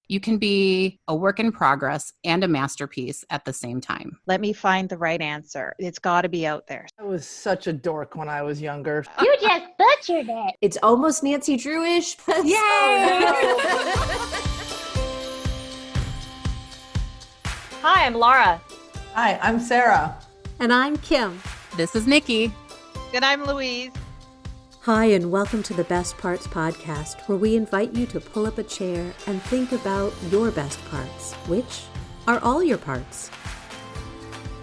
You can be a work in progress and a masterpiece at the same time. Let me find the right answer. It's got to be out there. I was such a dork when I was younger. You just butchered it. It's almost Nancy Drew-ish. Yay! Hi, I'm Laura. Hi, I'm Sarah. And I'm Kim. This is Nikki. And I'm Louise. Hi, and welcome to the Best Parts Podcast, where we invite you to pull up a chair and think about your best parts, which are all your parts.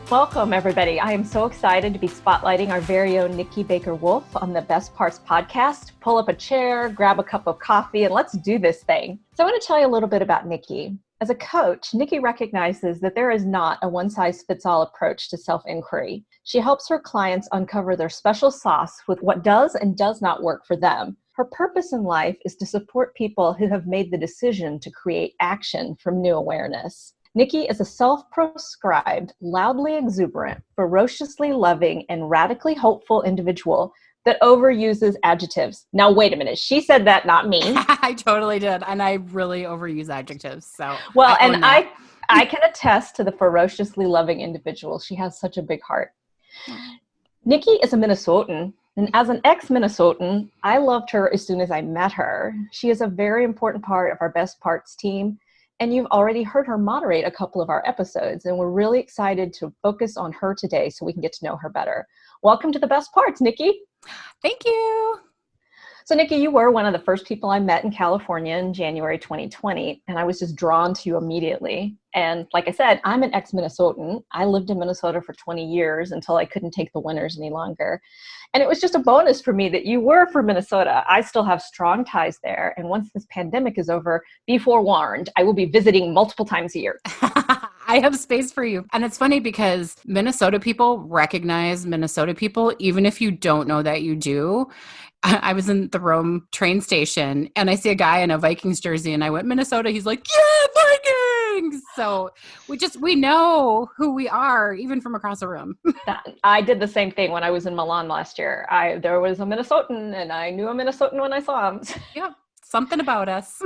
Welcome, everybody. I am so excited to be spotlighting our very own Nikki Baker Wulf on the Best Parts Podcast. Pull up a chair, grab a cup of coffee, and let's do this thing. So I want to tell you a little bit about Nikki. As a coach, Nikki recognizes that there is not a one-size-fits-all approach to self-inquiry. She helps her clients uncover their special sauce with what does and does not work for them. Her purpose in life is to support people who have made the decision to create action from new awareness. Nikki is a self-proscribed, loudly exuberant, ferociously loving, and radically hopeful individual that overuses adjectives. Now, wait a minute. She said that, not me. I totally did. And I really overuse adjectives. So well, I can attest to the ferociously loving individual. She has such a big heart. Nikki is a Minnesotan. And as an ex-Minnesotan, I loved her as soon as I met her. She is a very important part of our Best Parts team. And you've already heard her moderate a couple of our episodes. And we're really excited to focus on her today so we can get to know her better. Welcome to the Best Parts, Nikki. Thank you. So Nikki, you were one of the first people I met in California in January 2020, and I was just drawn to you immediately. And like I said, I'm an ex-Minnesotan. I lived in Minnesota for 20 years until I couldn't take the winters any longer. And it was just a bonus for me that you were from Minnesota. I still have strong ties there. And once this pandemic is over, be forewarned, I will be visiting multiple times a year. I have space for you. And it's funny because Minnesota people recognize Minnesota people, even if you don't know that you do. I was in the Rome train station and I see a guy in a Vikings jersey and I went, Minnesota. He's like, yeah, Vikings. So we know who we are, even from across the room. I did the same thing when I was in Milan last year. There was a Minnesotan and I knew a Minnesotan when I saw him. Yeah. Something about us.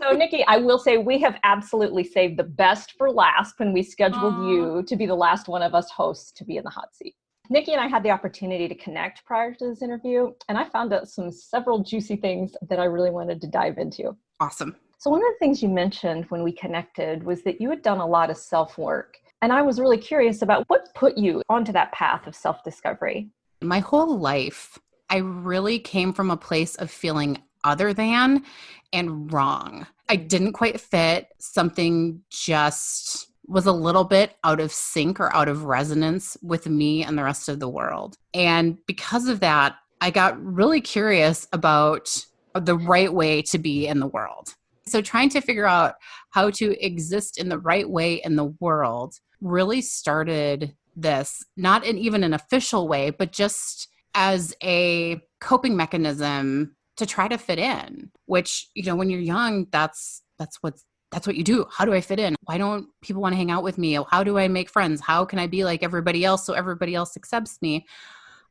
So Nikki, I will say we have absolutely saved the best for last when we scheduled you to be the last one of us hosts to be in the hot seat. Nikki and I had the opportunity to connect prior to this interview, and I found out several juicy things that I really wanted to dive into. Awesome. So one of the things you mentioned when we connected was that you had done a lot of self-work, and I was really curious about what put you onto that path of self-discovery. My whole life, I really came from a place of feeling other than and wrong. I didn't quite fit. Something just was a little bit out of sync or out of resonance with me and the rest of the world. And because of that, I got really curious about the right way to be in the world. So trying to figure out how to exist in the right way in the world really started this, not in even an official way, but just as a coping mechanism to try to fit in, which, when you're young, that's what you do. How do I fit in? Why don't people want to hang out with me? How do I make friends? How can I be like everybody else so everybody else accepts me?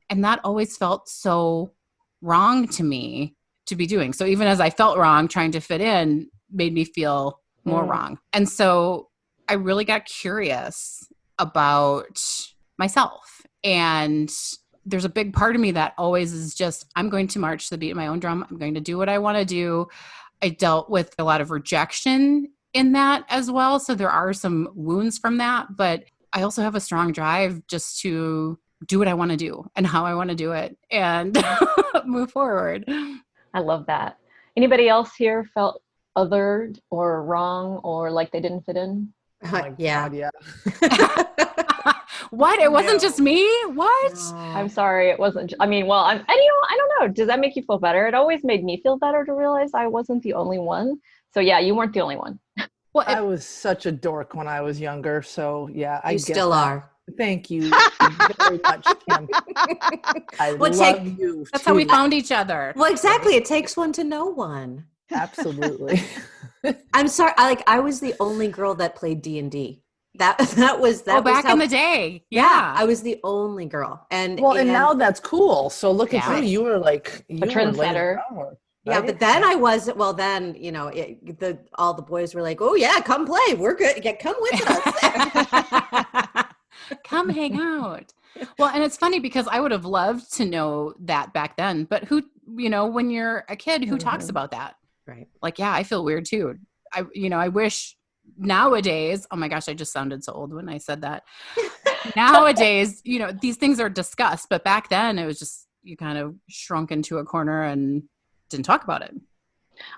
And that always felt so wrong to me to be doing. So even as I felt wrong, trying to fit in made me feel more wrong. And so I really got curious about myself. And there's a big part of me that always is just, I'm going to march to the beat of my own drum. I'm going to do what I want to do. I dealt with a lot of rejection in that as well. So there are some wounds from that, but I also have a strong drive just to do what I want to do and how I want to do it and move forward. I love that. Anybody else here felt othered or wrong or like they didn't fit in? Yeah. God, yeah. What? It wasn't just me? What? No. I'm sorry. It wasn't. I don't know. Does that make you feel better? It always made me feel better to realize I wasn't the only one. So yeah, you weren't the only one. Well, I was such a dork when I was younger. So yeah, I You get still that. are. Thank you very much, Kim. I love you. That's how we found each other. Well, exactly. It takes one to know one. Absolutely. I'm sorry. I was the only girl that played D&D. That was back in the day. Yeah. I was the only girl. And now that's cool. So look at Yeah. you. You were like A trendsetter. Yeah, Right? but then well, then, all the boys were like, oh yeah, come play. We're good. Yeah, come with us. Come hang out. Well, and it's funny because I would have loved to know that back then, but when you're a kid, who talks Mhm. about that? Right. Like, yeah, I feel weird too. I wish nowadays, oh my gosh, I just sounded so old when I said that. Nowadays, these things are discussed, but back then it was just, you kind of shrunk into a corner and didn't talk about it.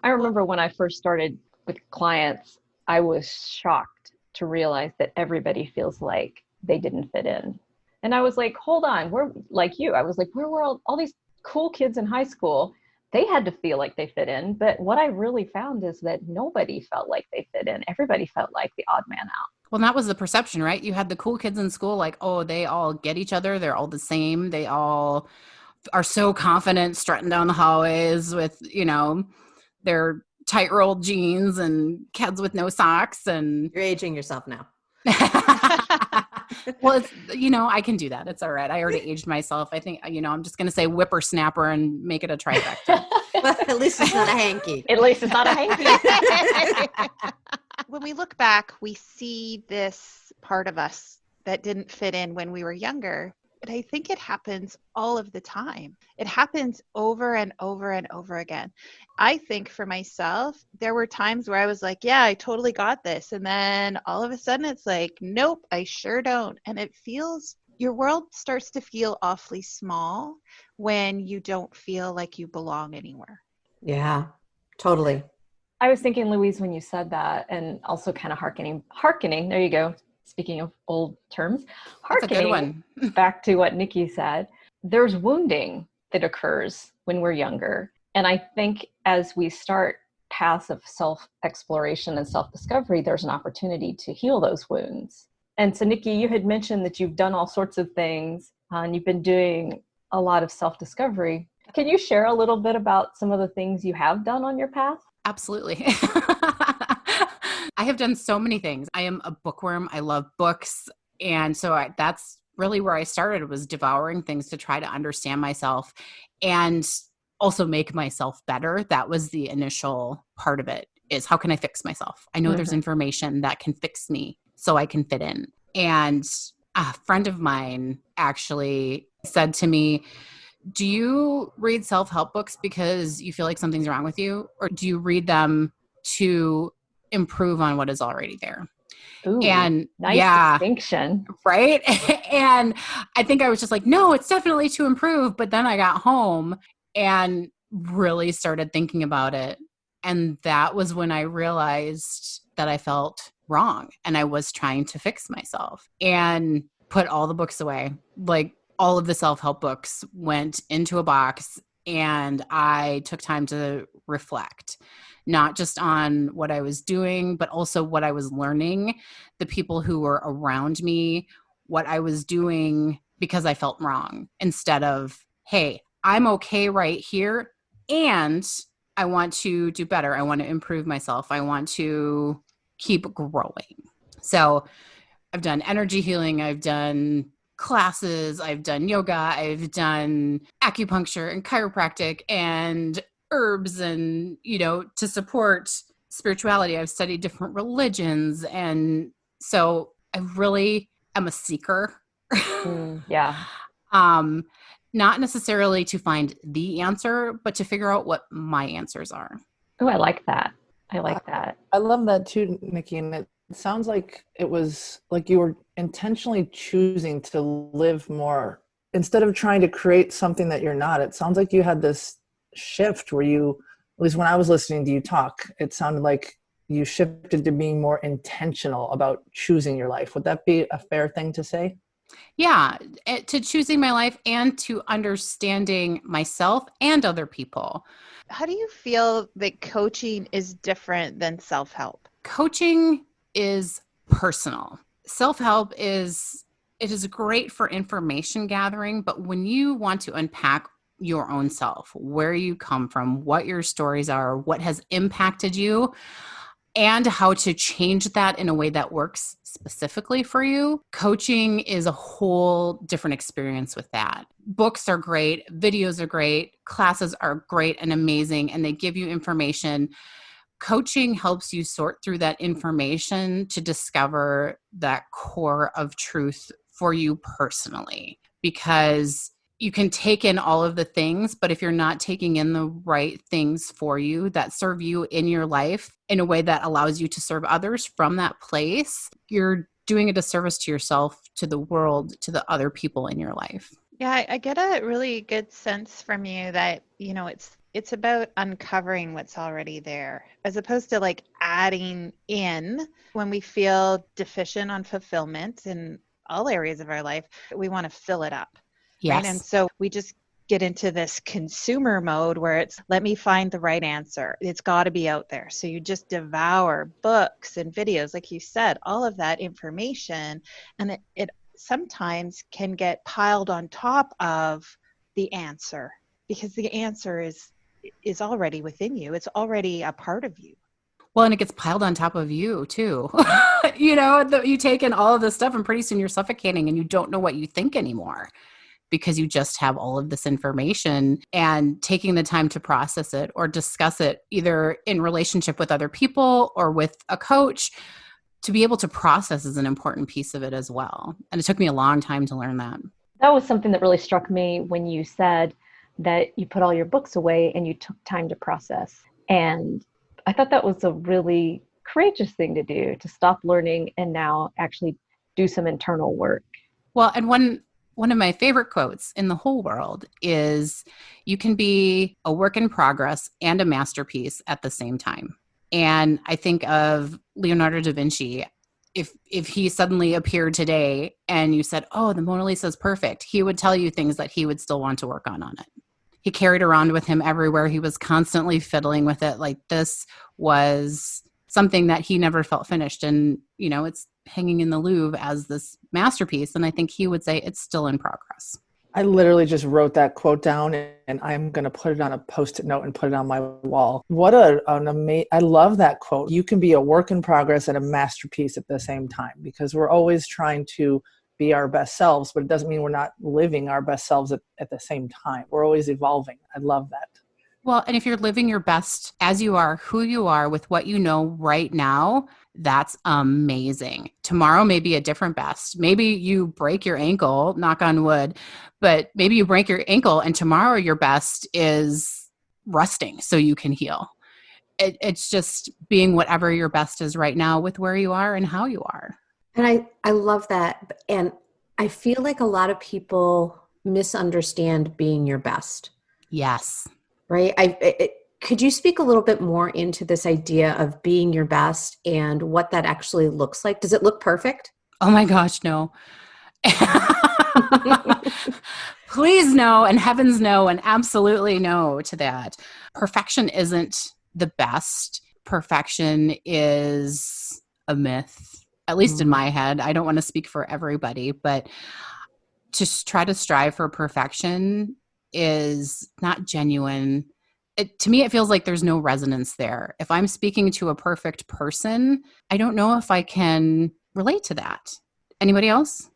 I remember when I first started with clients, I was shocked to realize that everybody feels like they didn't fit in. And I was like, hold on, we're like you. I was like, where were all these cool kids in high school? They had to feel like they fit in. But what I really found is that nobody felt like they fit in. Everybody felt like the odd man out. Well, that was the perception, right? You had the cool kids in school, like, oh, they all get each other. They're all the same. They all are so confident strutting down the hallways with, their tight-rolled jeans and kids with no socks. And You're aging yourself now. well, it's, I can do that. It's all right. I already aged myself. I think, I'm just going to say whippersnapper and make it a trifecta. Well, at least it's not a hanky. At least it's not a hanky. When we look back, we see this part of us that didn't fit in when we were younger. But I think it happens all of the time. It happens over and over and over again. I think for myself, there were times where I was like, yeah, I totally got this. And then all of a sudden it's like, nope, I sure don't. And your world starts to feel awfully small when you don't feel like you belong anywhere. Yeah, totally. I was thinking, Louise, when you said that, and also kind of hearkening, there you go. Speaking of old terms, That's a good one. Back to what Nikki said, there's wounding that occurs when we're younger. And I think as we start paths of self-exploration and self-discovery, there's an opportunity to heal those wounds. And so, Nikki, you had mentioned that you've done all sorts of things and you've been doing a lot of self-discovery. Can you share a little bit about some of the things you have done on your path? Absolutely. I have done so many things. I am a bookworm. I love books. And so that's really where I started, was devouring things to try to understand myself and also make myself better. That was the initial part of it, is how can I fix myself? I know there's information that can fix me so I can fit in. And a friend of mine actually said to me, do you read self-help books because you feel like something's wrong with you? Or do you read them to improve on what is already there? Ooh, and nice distinction. Right. And I think I was just like, no, it's definitely to improve. But then I got home and really started thinking about it. And that was when I realized that I felt wrong and I was trying to fix myself, and put all the books away. Like, all of the self-help books went into a box, and I took time to reflect, not just on what I was doing, but also what I was learning, the people who were around me, what I was doing because I felt wrong, instead of, hey, I'm okay right here, and I want to do better. I want to improve myself. I want to keep growing. So I've done energy healing. I've done classes. I've done yoga. I've done acupuncture and chiropractic and herbs, and, to support spirituality. I've studied different religions. And so I really am a seeker. Yeah. Not necessarily to find the answer, but to figure out what my answers are. Oh, I like that. I like that. I love that too, Nikki. And it sounds like it was like you were intentionally choosing to live more instead of trying to create something that you're not. It sounds like you had this shift where you, at least when I was listening to you talk, it sounded like you shifted to being more intentional about choosing your life. Would that be a fair thing to say? Yeah, to choosing my life and to understanding myself and other people. How do you feel that coaching is different than self-help? Coaching is personal. Self-help is great for information gathering, but when you want to unpack your own self, where you come from, what your stories are, what has impacted you, and how to change that in a way that works specifically for you. Coaching is a whole different experience with that. Books are great, videos are great, classes are great and amazing, and they give you information. Coaching helps you sort through that information to discover that core of truth for you personally, because you can take in all of the things, but if you're not taking in the right things for you that serve you in your life in a way that allows you to serve others from that place, you're doing a disservice to yourself, to the world, to the other people in your life. Yeah, I get a really good sense from you that, it's about uncovering what's already there as opposed to like adding in when we feel deficient on fulfillment in all areas of our life. We want to fill it up. Right. And Yes. so we just get into this consumer mode where it's, let me find the right answer. It's got to be out there. So you just devour books and videos, like you said, all of that information. And it sometimes can get piled on top of the answer, because the answer is already within you. It's already a part of you. Well, and it gets piled on top of you too. You take in all of this stuff and pretty soon you're suffocating and you don't know what you think anymore, because you just have all of this information, and taking the time to process it or discuss it either in relationship with other people or with a coach to be able to process is an important piece of it as well. And it took me a long time to learn that. That was something that really struck me when you said that you put all your books away and you took time to process. And I thought that was a really courageous thing to do, to stop learning and now actually do some internal work. Well, and one of my favorite quotes in the whole world is, you can be a work in progress and a masterpiece at the same time. And I think of Leonardo da Vinci. If he suddenly appeared today and you said, oh, the Mona Lisa is perfect, he would tell you things that he would still want to work on it. He carried around with him everywhere. He was constantly fiddling with it. Like, this was something that he never felt finished. And, it's hanging in the Louvre as this masterpiece. And I think he would say it's still in progress. I literally just wrote that quote down, and I'm going to put it on a Post-it note and put it on my wall. What an amazing, I love that quote. You can be a work in progress and a masterpiece at the same time, because we're always trying to be our best selves, but it doesn't mean we're not living our best selves at the same time. We're always evolving. I love that. Well, and if you're living your best as you are, who you are, with what you know right now, that's amazing. Tomorrow may be a different best. Maybe you break your ankle, knock on wood, but maybe you break your ankle and tomorrow your best is resting so you can heal. It's just being whatever your best is right now with where you are and how you are. And I love that. And I feel like a lot of people misunderstand being your best. Yes. Right? Could you speak a little bit more into this idea of being your best and what that actually looks like? Does it look perfect? Oh my gosh, no. Please no, and heavens no, and absolutely no to that. Perfection isn't the best. Perfection is a myth, at least in my head. I don't want to speak for everybody, but to try to strive for perfection is not genuine. To me, it feels like there's no resonance there. If I'm speaking to a perfect person, I don't know if I can relate to that. Anybody else?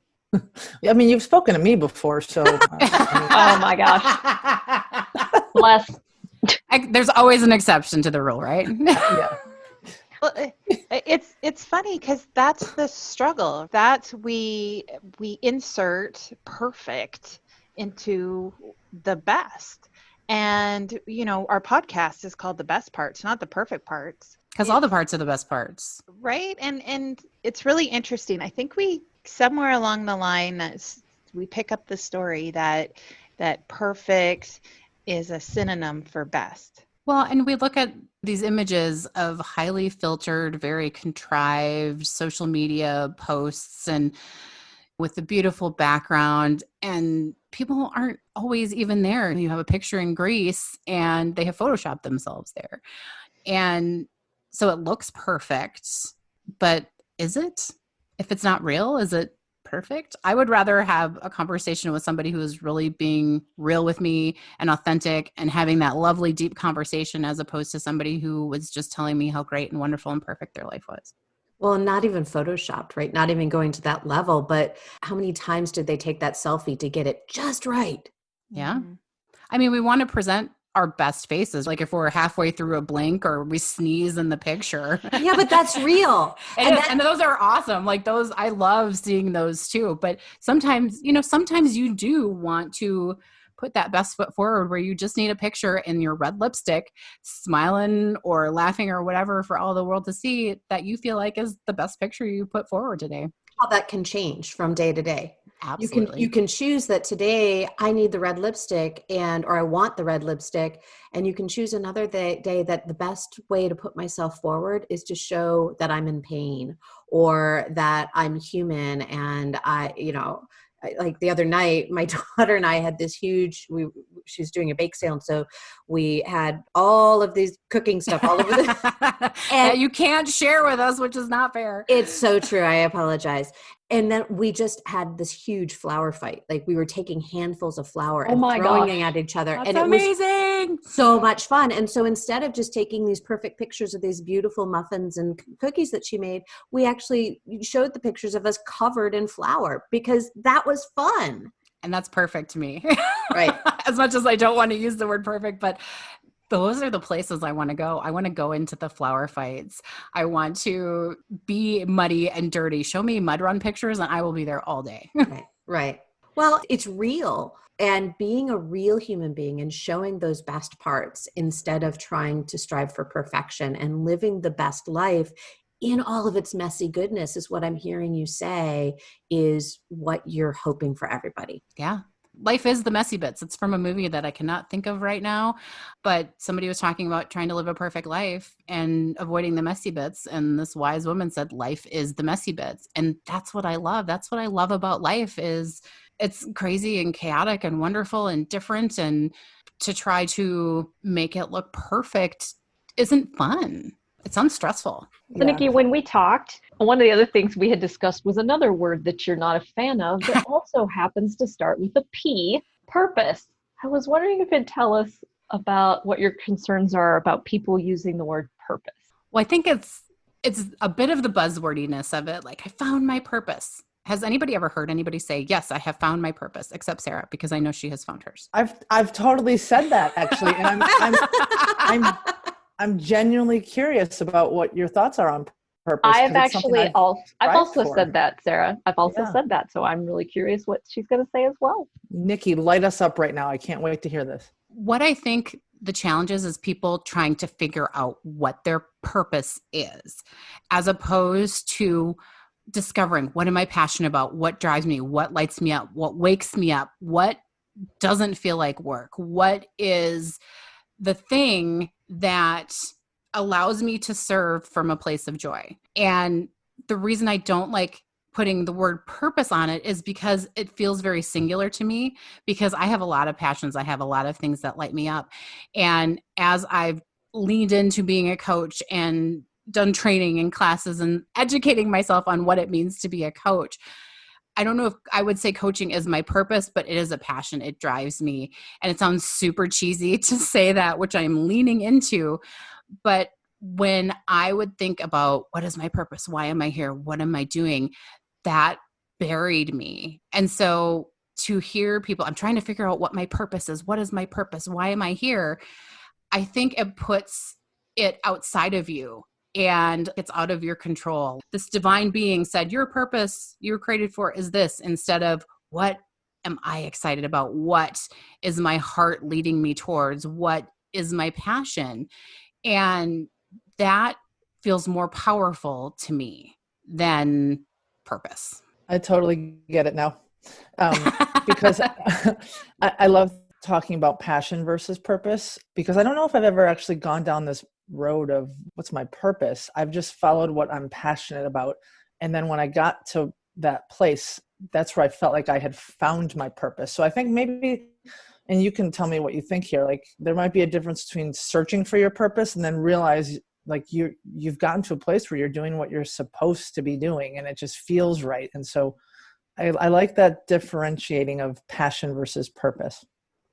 I mean, you've spoken to me before, so. Oh my gosh. Bless. There's always an exception to the rule, right? Yeah. Well, it's funny because that's the struggle. That's we insert perfect into the best. And, our podcast is called The Best Parts, not the perfect parts. Because all the parts are the best parts. Right. And it's really interesting. I think we, somewhere along the line, we pick up the story that perfect is a synonym for best. Well, and we look at these images of highly filtered, very contrived social media posts and with the beautiful background, and people aren't always even there. You have a picture in Greece and they have photoshopped themselves there. And so it looks perfect, but is it? If it's not real, is it perfect. I would rather have a conversation with somebody who is really being real with me and authentic and having that lovely, deep conversation as opposed to somebody who was just telling me how great and wonderful and perfect their life was. Well, not even photoshopped, right? Not even going to that level, but how many times did they take that selfie to get it just right? Yeah. I mean, we want to present our best faces. Like if we're halfway through a blink or we sneeze in the picture. Yeah, but that's real. And those are awesome. Like those, I love seeing those too. But sometimes, sometimes you do want to put that best foot forward where you just need a picture in your red lipstick, smiling or laughing or whatever for all the world to see that you feel like is the best picture you put forward today. How that can change from day to day. Absolutely. You can choose that today I need the red lipstick or I want the red lipstick. And you can choose another day that the best way to put myself forward is to show that I'm in pain or that I'm human. And like the other night, my daughter and I had this huge, she's doing a bake sale. And so we had all of these cooking stuff all over that you can't share with us, which is not fair. It's so true. I apologize. And then we just had this huge flour fight. Like we were taking handfuls of flour and throwing it at each other. That's and amazing. Was so much fun. And so instead of just taking these perfect pictures of these beautiful muffins and cookies that she made, we actually showed the pictures of us covered in flour because that was fun. And that's perfect to me. Right. As much as I don't want to use the word perfect, but those are the places I want to go. I want to go into the flower fights. I want to be muddy and dirty. Show me mud run pictures and I will be there all day. Right. Well, it's real. And being a real human being and showing those best parts instead of trying to strive for perfection and living the best life in all of its messy goodness is what I'm hearing you say is what you're hoping for everybody. Yeah. Life is the messy bits. It's from a movie that I cannot think of right now, but somebody was talking about trying to live a perfect life and avoiding the messy bits. And this wise woman said, life is the messy bits. And that's what I love. That's what I love about life is it's crazy and chaotic and wonderful and different. And to try to make it look perfect isn't fun. It sounds stressful. So Nikki, when we talked, one of the other things we had discussed was another word that you're not a fan of that also happens to start with a P, purpose. I was wondering if you'd tell us about what your concerns are about people using the word purpose. Well, I think it's a bit of the buzzwordiness of it. Like, I found my purpose. Has anybody ever heard anybody say, yes, I have found my purpose, except Sarah, because I know she has found hers. I've totally said that actually. And I'm genuinely curious about what your thoughts are on purpose. I've also said that, Sarah. I've also said that. So I'm really curious what she's going to say as well. Nikki, light us up right now. I can't wait to hear this. What I think the challenge is people trying to figure out what their purpose is, as opposed to discovering what am I passionate about, what drives me, what lights me up, what wakes me up, what doesn't feel like work, what is the thing that allows me to serve from a place of joy. And the reason I don't like putting the word purpose on it is because it feels very singular to me, because I have a lot of passions. I have a lot of things that light me up. And as I've leaned into being a coach and done training and classes and educating myself on what it means to be a coach, I don't know if I would say coaching is my purpose, but it is a passion. It drives me. And it sounds super cheesy to say that, which I'm leaning into. But when I would think about what is my purpose? Why am I here? What am I doing? That buried me. And so to hear people, I'm trying to figure out what my purpose is. What is my purpose? Why am I here? I think it puts it outside of you. And it's out of your control. This divine being said, your purpose you were created for is this, instead of what am I excited about? What is my heart leading me towards? What is my passion? And that feels more powerful to me than purpose. I totally get it now. Because I love talking about passion versus purpose, because I don't know if I've ever actually gone down this road of what's my purpose. I've just followed what I'm passionate about. And then when I got to that place, that's where I felt like I had found my purpose. So I think maybe, and you can tell me what you think here, like there might be a difference between searching for your purpose and then realize like you've gotten to a place where you're doing what you're supposed to be doing and it just feels right. And so I like that differentiating of passion versus purpose.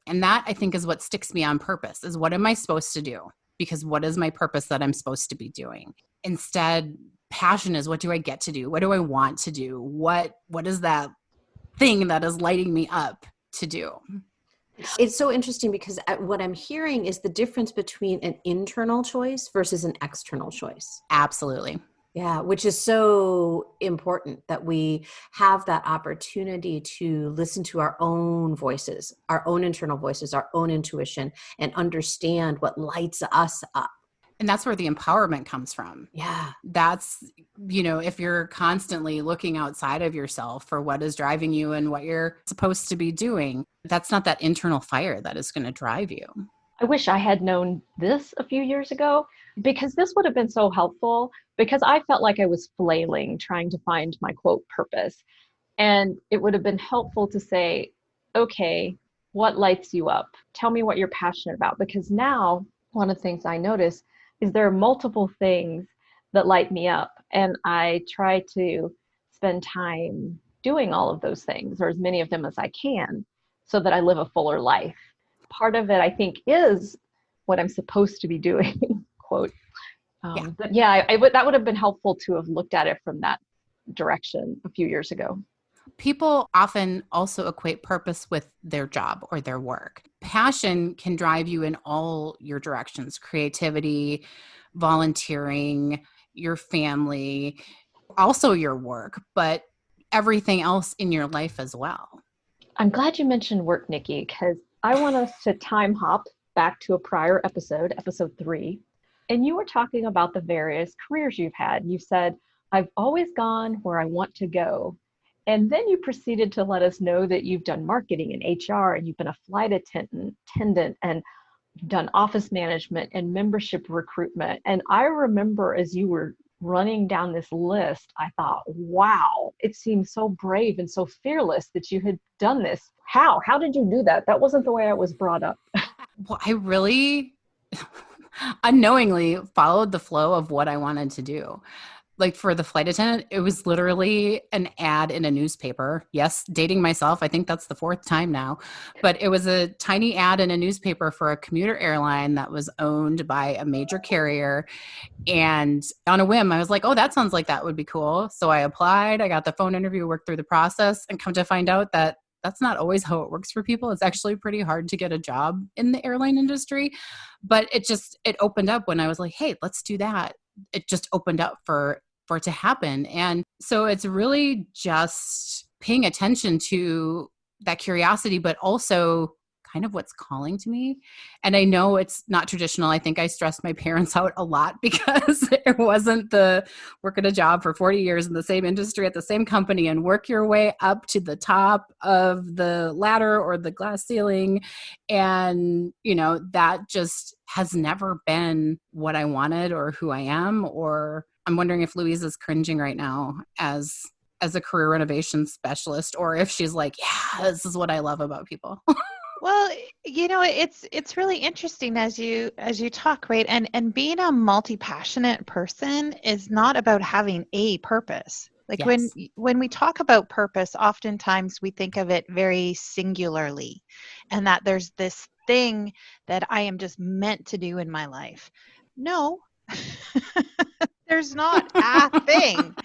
And that, I think, is what sticks me on purpose, is what am I supposed to do? Because what is my purpose that I'm supposed to be doing? Instead, passion is, what do I get to do? What do I want to do? What is that thing that is lighting me up to do? It's so interesting because what I'm hearing is the difference between an internal choice versus an external choice. Absolutely. Yeah, which is so important that we have that opportunity to listen to our own voices, our own internal voices, our own intuition, and understand what lights us up. And that's where the empowerment comes from. Yeah. That's, if you're constantly looking outside of yourself for what is driving you and what you're supposed to be doing, that's not that internal fire that is going to drive you. I wish I had known this a few years ago, because this would have been so helpful, because I felt like I was flailing trying to find my quote purpose. And it would have been helpful to say, okay, what lights you up? Tell me what you're passionate about. Because now one of the things I notice is there are multiple things that light me up. And I try to spend time doing all of those things, or as many of them as I can, so that I live a fuller life. Part of it, I think, is what I'm supposed to be doing, quote. But yeah, that would have been helpful to have looked at it from that direction a few years ago. People often also equate purpose with their job or their work. Passion can drive you in all your directions: creativity, volunteering, your family, also your work, but everything else in your life as well. I'm glad you mentioned work, Nikki, because I want us to time hop back to a prior episode 3. And you were talking about the various careers you've had. You said, I've always gone where I want to go. And then you proceeded to let us know that you've done marketing and HR, and you've been a flight attendant, and you've done office management and membership recruitment. And I remember as you were running down this list, I thought, wow, it seems so brave and so fearless that you had done this. How did you do that? That wasn't the way I was brought up. Well, I really unknowingly followed the flow of what I wanted to do. Like for the flight attendant, it was literally an ad in a newspaper. Yes, dating myself. I think that's the 4th time now. But it was a tiny ad in a newspaper for a commuter airline that was owned by a major carrier. And on a whim, I was like, oh, that sounds like that would be cool. So I applied, I got the phone interview, worked through the process, and come to find out that that's not always how it works for people. It's actually pretty hard to get a job in the airline industry. But it opened up when I was like, hey, let's do that. It just opened up for it to happen. And so it's really just paying attention to that curiosity, but also kind of what's calling to me. And I know it's not traditional. I think I stressed my parents out a lot because it wasn't the work at a job for 40 years in the same industry at the same company and work your way up to the top of the ladder or the glass ceiling. And, that just has never been what I wanted or who I am. Or I'm wondering if Louise is cringing right now as a career renovation specialist, or if she's like, yeah, this is what I love about people. Well, it's really interesting as you talk, right? And being a multi-passionate person is not about having a purpose. Like Yes. when we talk about purpose, oftentimes we think of it very singularly, and that there's this thing that I am just meant to do in my life. No, there's not a thing.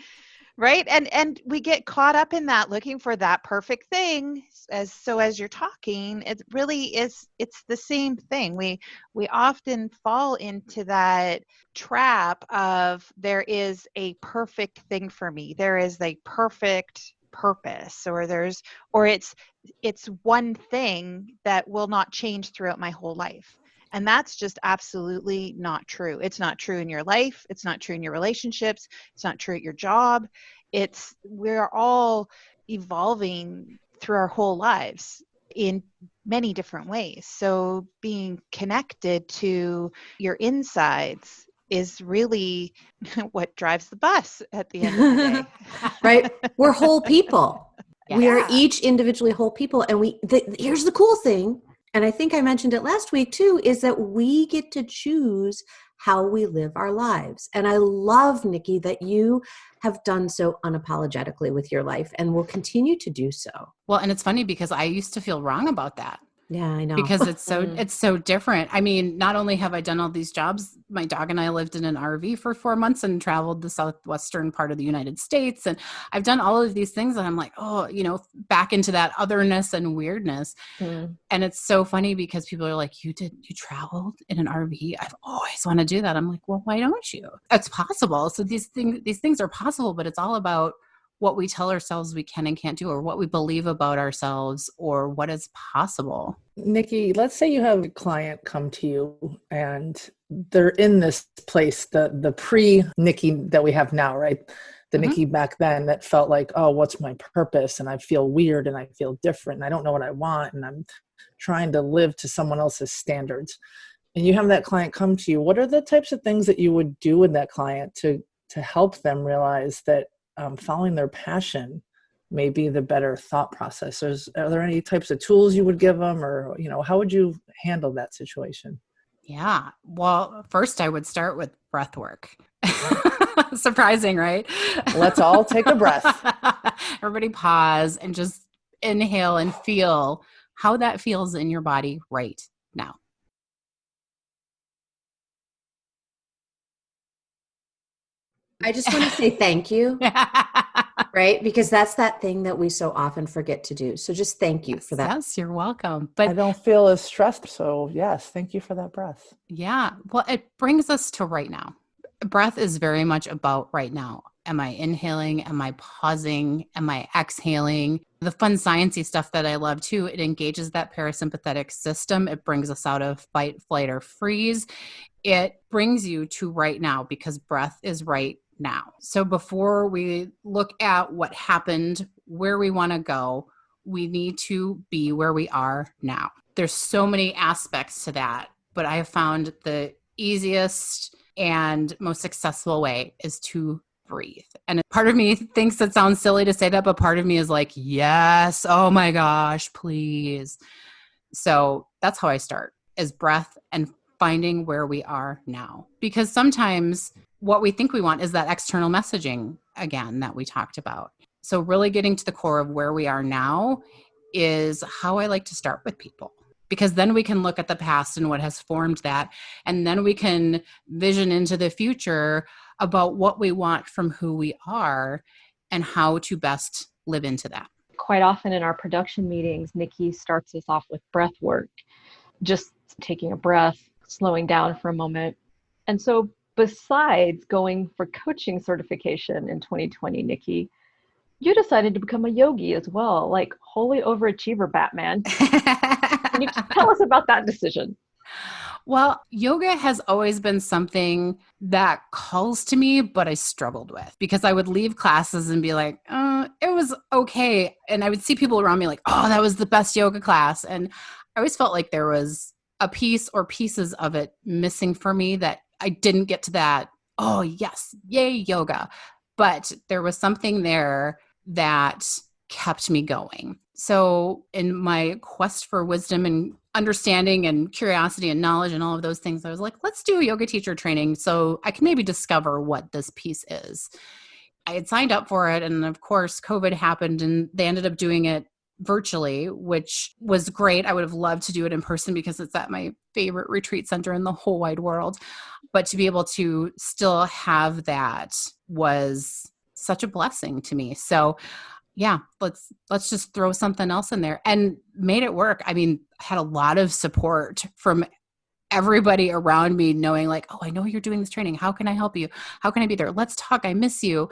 Right. And we get caught up in that, looking for that perfect thing. As you're talking, it really is, it's the same thing. We often fall into that trap of there is a perfect thing for me. There is a perfect purpose, or it's one thing that will not change throughout my whole life. And that's just absolutely not true. It's not true in your life. It's not true in your relationships. It's not true at your job. We're all evolving through our whole lives in many different ways. So being connected to your insides is really what drives the bus at the end of the day. Right? We're whole people. Yeah. We are each individually whole people. And here's the cool thing, and I think I mentioned it last week too, is that we get to choose how we live our lives. And I love, Nikki, that you have done so unapologetically with your life and will continue to do so. Well, and it's funny because I used to feel wrong about that. Yeah, I know. Because it's so different. I mean, not only have I done all these jobs, my dog and I lived in an RV for 4 months and traveled the southwestern part of the United States. And I've done all of these things and I'm like, oh, back into that otherness and weirdness. Mm. And it's so funny because people are like, you traveled in an RV? I've always wanted to do that. I'm like, well, why don't you? It's possible. So these things are possible, but it's all about what we tell ourselves we can and can't do, or what we believe about ourselves, or what is possible. Nikki, let's say you have a client come to you and they're in this place, the pre-Nikki that we have now, right? The Nikki back then that felt like, oh, what's my purpose? And I feel weird and I feel different and I don't know what I want and I'm trying to live to someone else's standards. And you have that client come to you. What are the types of things that you would do with that client to help them realize that following their passion may be the better thought process? Are there any types of tools you would give them, or how would you handle that situation? Yeah. Well, first I would start with breath work. Surprising, right? Let's all take a breath. Everybody pause and just inhale and feel how that feels in your body right now. I just want to say thank you, right? Because that's that thing that we so often forget to do. So just thank you for that. Yes, you're welcome. I But don't feel as stressed. So yes, thank you for that breath. yeah, well, it brings us to right now. Breath is very much about right now. Am I inhaling? Am I pausing? Am I exhaling? The fun sciencey stuff that I love too, it engages that parasympathetic system. It brings us out of fight, flight, or freeze. It brings you to right now because breath is right now. So before we look at what happened, where we want to go, we need to be where we are now. There's so many aspects to that, but I have found the easiest and most successful way is to breathe. And part of me thinks it sounds silly to say that, but part of me is like, yes, oh my gosh, please. So that's how I start, is breath and finding where we are now. Because sometimes what we think we want is that external messaging again that we talked about. So really getting to the core of where we are now is how I like to start with people. Because then we can look at the past and what has formed that. And then we can vision into the future about what we want from who we are and how to best live into that. Quite often in our production meetings, Nikki starts us off with breath work, just taking a breath, slowing down for a moment. And so besides going for coaching certification in 2020, Nikki, you decided to become a yogi as well, like holy overachiever Batman. Can you tell us about that decision? Well, yoga has always been something that calls to me, but I struggled with because I would leave classes and be like, it was okay. And I would see people around me like, oh, that was the best yoga class. And I always felt like there was a piece or pieces of it missing for me that I didn't get to that, oh, yes, yay, yoga. But there was something there that kept me going. So in my quest for wisdom and understanding and curiosity and knowledge and all of those things, I was like, let's do a yoga teacher training so I can maybe discover what this piece is. I had signed up for it. And of course, COVID happened and they ended up doing it virtually, which was great. I would have loved to do it in person because it's at my favorite retreat center in the whole wide world. But to be able to still have that was such a blessing to me. So yeah, let's just throw something else in there and made it work. I mean, I had a lot of support from everybody around me knowing like, oh, I know you're doing this training. How can I help you? How can I be there? Let's talk. I miss you.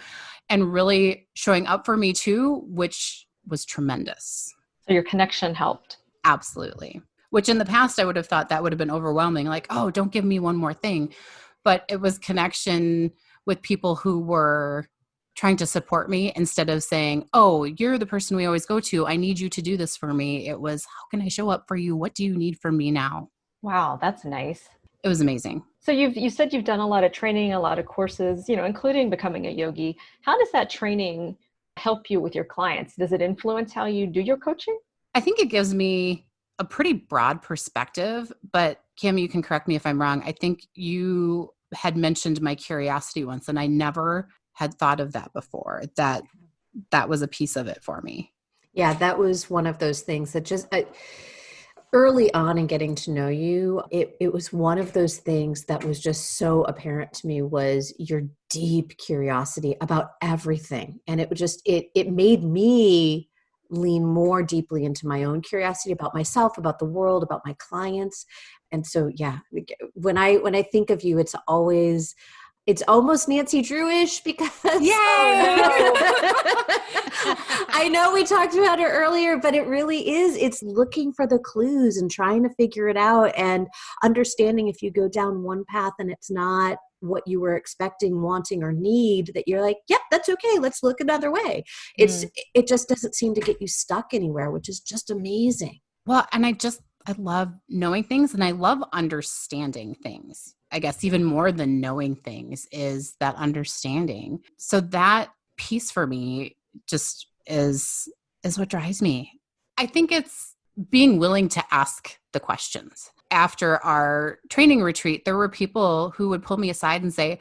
And really showing up for me too, which was tremendous. So your connection helped. Absolutely. Which in the past, I would have thought that would have been overwhelming. Like, oh, don't give me one more thing. But it was connection with people who were trying to support me instead of saying, oh, you're the person we always go to. I need you to do this for me. It was, how can I show up for you? What do you need from me now? Wow, that's nice. It was amazing. So you said you've done a lot of training, a lot of courses, including becoming a yogi. How does that training help you with your clients? Does it influence how you do your coaching? I think it gives me a pretty broad perspective, but Kim, you can correct me if I'm wrong. I think you had mentioned my curiosity once, and I never had thought of that before, that was a piece of it for me. Yeah, that was one of those things that just early on in getting to know you, it was one of those things that was just so apparent to me, was your deep curiosity about everything. And it made me lean more deeply into my own curiosity about myself, about the world, about my clients. And so, yeah, when I think of you, it's almost Nancy Drew-ish, because I know we talked about it earlier, but it really is. It's looking for the clues and trying to figure it out, and understanding if you go down one path and it's not what you were expecting, wanting, or need, that you're like, yep, that's okay. Let's look another way. It just doesn't seem to get you stuck anywhere, which is just amazing. Well, and I love knowing things, and I love understanding things. I guess even more than knowing things is that understanding. So that piece for me just is what drives me. I think it's being willing to ask the questions. After our training retreat, there were people who would pull me aside and say,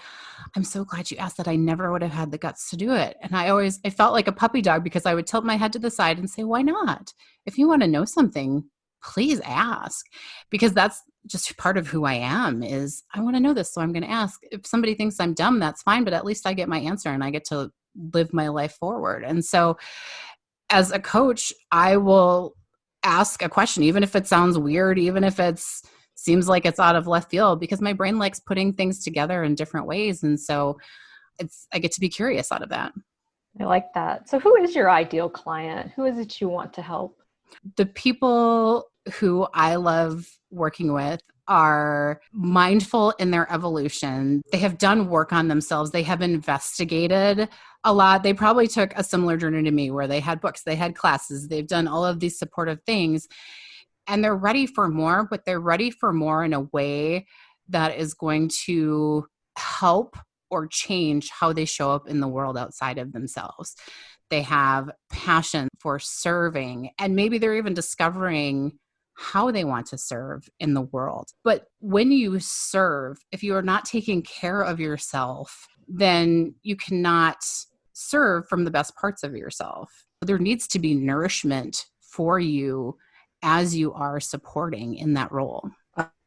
I'm so glad you asked that. I never would have had the guts to do it. And I felt like a puppy dog, because I would tilt my head to the side and say, why not? If you want to know something, please ask, because that's just part of who I am, is I want to know this. So I'm going to ask. If somebody thinks I'm dumb, that's fine, but at least I get my answer and I get to live my life forward. And so as a coach, I will ask a question, even if it sounds weird, even if seems like it's out of left field, because my brain likes putting things together in different ways. And so I get to be curious out of that. I like that. So who is your ideal client? Who is it you want to help? The people who I love working with are mindful in their evolution. They have done work on themselves. They have investigated a lot. They probably took a similar journey to me, where they had books, they had classes, they've done all of these supportive things, and they're ready for more, but they're ready for more in a way that is going to help or change how they show up in the world outside of themselves. They have passion for serving, and maybe they're even discovering how they want to serve in the world. But when you serve, if you are not taking care of yourself, then you cannot serve from the best parts of yourself. There needs to be nourishment for you as you are supporting in that role.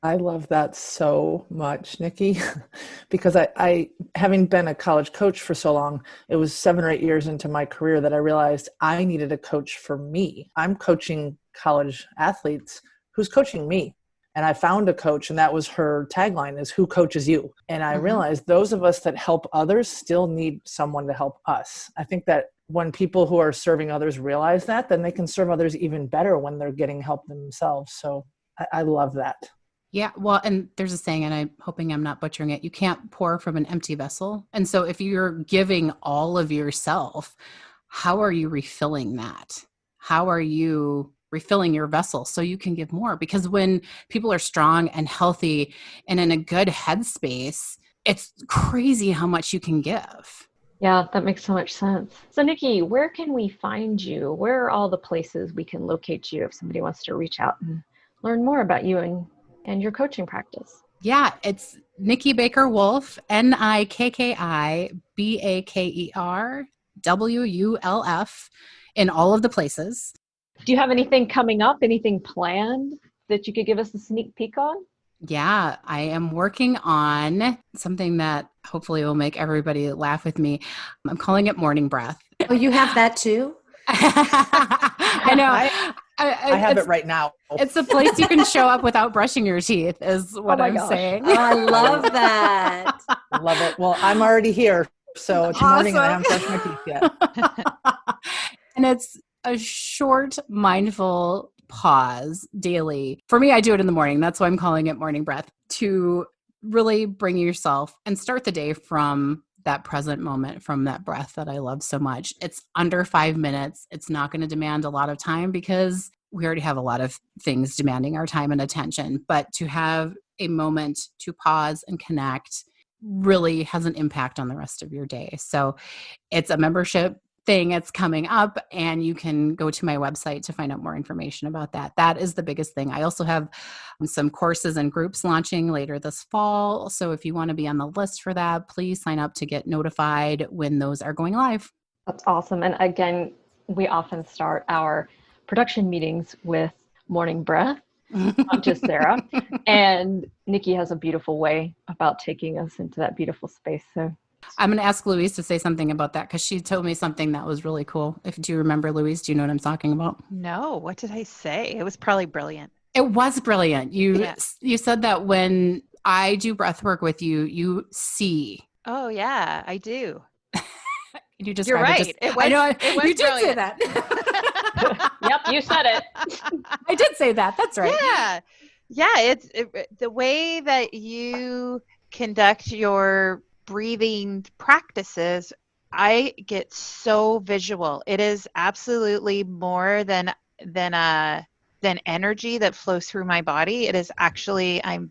I love that so much, Nikki, because I, having been a college coach for so long, it was 7 or 8 years into my career that I realized I needed a coach for me. I'm coaching college athletes, who's coaching me. And I found a coach, and that was her tagline, is who coaches you? And I realized those of us that help others still need someone to help us. I think that when people who are serving others realize that, then they can serve others even better when they're getting help themselves. So I love that. Yeah, well, and there's a saying, and I'm hoping I'm not butchering it, you can't pour from an empty vessel. And so if you're giving all of yourself, how are you refilling that? How are you refilling your vessel so you can give more? Because when people are strong and healthy and in a good headspace, it's crazy how much you can give. Yeah, that makes so much sense. So Nikki, where can we find you? Where are all the places we can locate you if somebody wants to reach out and learn more about you and your coaching practice? Yeah, it's Nikki Baker Wulf, NikkiBakerWulf, in all of the places. Do you have anything coming up, anything planned that you could give us a sneak peek on? Yeah, I am working on something that hopefully will make everybody laugh with me. I'm calling it morning breath. Oh, you have that too? I know. I have it right now. It's a place you can show up without brushing your teeth, is what I'm saying. Oh, I love that. Love it. Well, I'm already here. So it's morning and I haven't brushed my teeth yet. And it's a short, mindful pause daily. For me, I do it in the morning. That's why I'm calling it morning breath, to really bring yourself and start the day from that present moment, from that breath that I love so much. It's under 5 minutes. It's not going to demand a lot of time, because we already have a lot of things demanding our time and attention. But to have a moment to pause and connect really has an impact on the rest of your day. So it's a membership thing. It's coming up, and you can go to my website to find out more information about that. That is the biggest thing. I also have some courses and groups launching later this fall. So if you want to be on the list for that, please sign up to get notified when those are going live. That's awesome. And again, we often start our production meetings with morning breath, not just Sarah. And Nikki has a beautiful way about taking us into that beautiful space. So I'm going to ask Louise to say something about that because she told me something that was really cool. Do you remember, Louise? Do you know what I'm talking about? No, what did I say? It was probably brilliant. It was brilliant. You said that when I do breath work with you, you see. Oh yeah, I do. You just You're right. I know you did say brilliant. that. yep, you said it. I did say that. That's right. Yeah. It's the way that you conduct your breathing practices. I get so visual. It is absolutely more than energy that flows through my body. It is actually I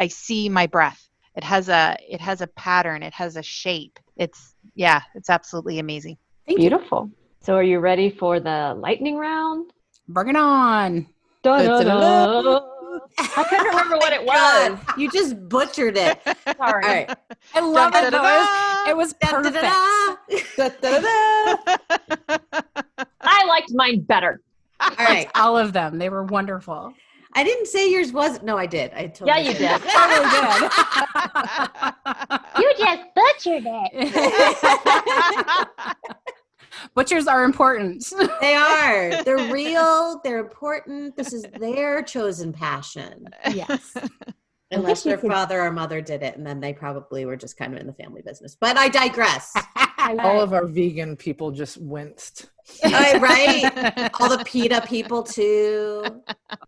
see my breath. It has a pattern. It has a shape. It's absolutely amazing. Beautiful. So are you ready for the lightning round? Bring it on. Da-da-da. I couldn't remember what it was. God, you just butchered it. Sorry. All right. I love it though. It was perfect. I liked mine better. All right. All of them. They were wonderful. I didn't say yours was. No, I did. I totally Yeah, you did. Totally did. You just butchered it. Butchers are important. They are. They're real. They're important. This is their chosen passion. Yes. Unless their father or mother did it, and then they probably were just kind of in the family business. But I digress. All of our vegan people just winced. Right? All the PETA people too.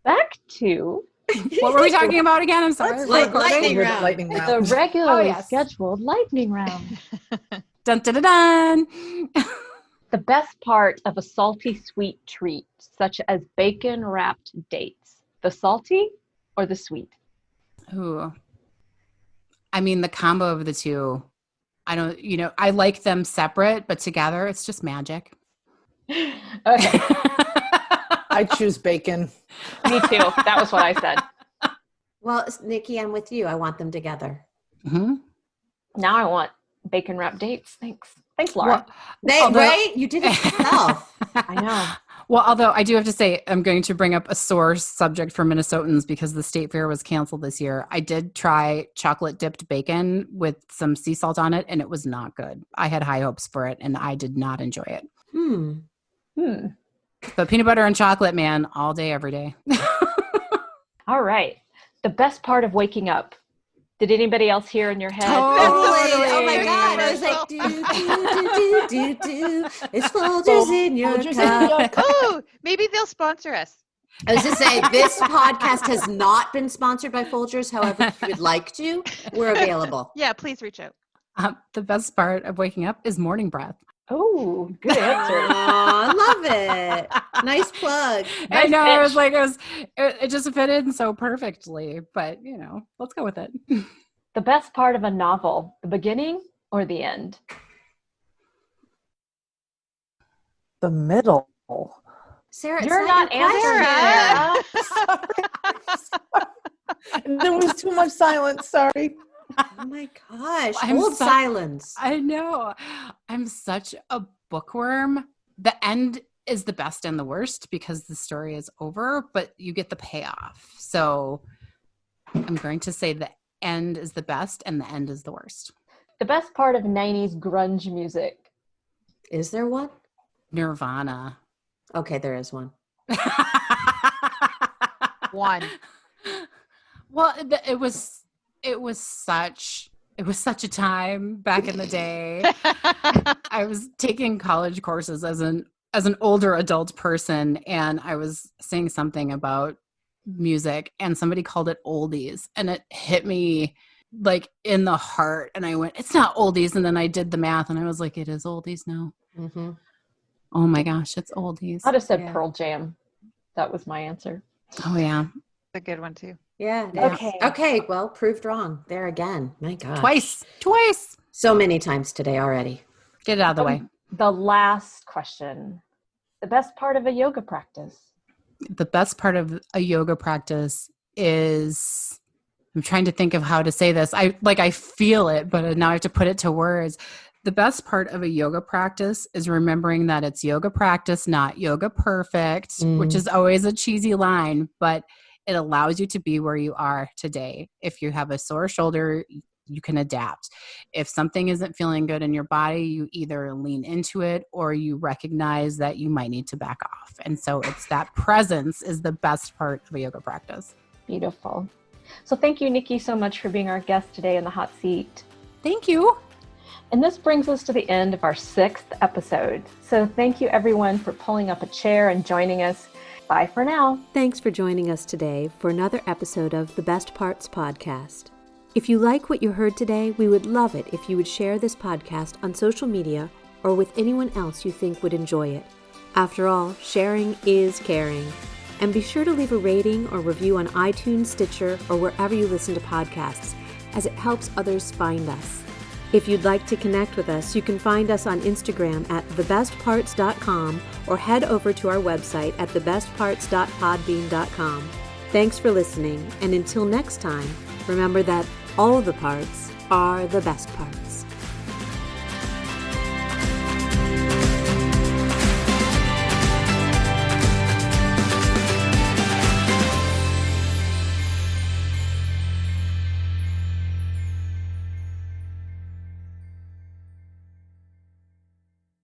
Back to What were we talking about again? I'm sorry. Lightning We're the round. lightning the round. regularly scheduled lightning round. Dun, dun, dun, dun. The best part of a salty sweet treat, such as bacon wrapped dates, the salty or the sweet? Ooh. I mean, the combo of the two, I like them separate, but together it's just magic. Okay, I choose bacon. me too. That was what I said. Well, Nikki, I'm with you. I want them together. Mm-hmm. Now I want bacon wrapped dates. Thanks, Laura. Right? You did it yourself. I know. Well, although I do have to say, I'm going to bring up a sore subject for Minnesotans because the state fair was canceled this year. I did try chocolate dipped bacon with some sea salt on it, and it was not good. I had high hopes for it, and I did not enjoy it. But peanut butter and chocolate, man, all day, every day. All right. The best part of waking up. Did anybody else hear in your head? Totally. Oh my God. I was like, do. It's Folgers in your cup. Oh, maybe they'll sponsor us. I was just saying, this podcast has not been sponsored by Folgers. However, if you would like to, we're available. Yeah, please reach out. The best part of waking up is morning breath. Oh, good answer. I love it. Nice plug. I know. pitch. I was like, it just fit in so perfectly, but let's go with it. The best part of a novel, the beginning or the end? The middle. Sarah, You're not answering. There was too much silence. Sorry. Oh my gosh. I'm Old silence. I know. I'm such a bookworm. The end is the best and the worst because the story is over, but you get the payoff. So I'm going to say the end is the best and the end is the worst. The best part of 90s grunge music. Is there one? Nirvana. Okay, there is one. One. Well, it was such a time back in the day. I was taking college courses as an older adult person, and I was saying something about music, and somebody called it oldies, and it hit me like in the heart. And I went, "It's not oldies." And then I did the math, and I was like, "It is oldies now." Mm-hmm. Oh my gosh, it's oldies. I'd have said Pearl Jam. That was my answer. Oh yeah, A good one too. Yeah. Okay. Okay. Well, proved wrong there again. My God. twice. So many times today already. Get it out of the way. The last question, the best part of a yoga practice. The best part of a yoga practice is, I'm trying to think of how to say this. I feel it, but now I have to put it to words. The best part of a yoga practice is remembering that it's yoga practice, not yoga perfect, which is always a cheesy line, but it allows you to be where you are today. If you have a sore shoulder, you can adapt. If something isn't feeling good in your body, you either lean into it or you recognize that you might need to back off. And so it's that presence is the best part of a yoga practice. Beautiful. So thank you, Nikki, so much for being our guest today in the hot seat. Thank you. And this brings us to the end of our 6th episode. So thank you, everyone, for pulling up a chair and joining us. Bye for now. Thanks for joining us today for another episode of the Best Parts Podcast. If you like what you heard today, we would love it if you would share this podcast on social media or with anyone else you think would enjoy it. After all, sharing is caring. And be sure to leave a rating or review on iTunes, Stitcher, or wherever you listen to podcasts, as it helps others find us. If you'd like to connect with us, you can find us on Instagram at thebestparts.com or head over to our website at thebestparts.podbean.com. Thanks for listening, and until next time, remember that all the parts are the best parts.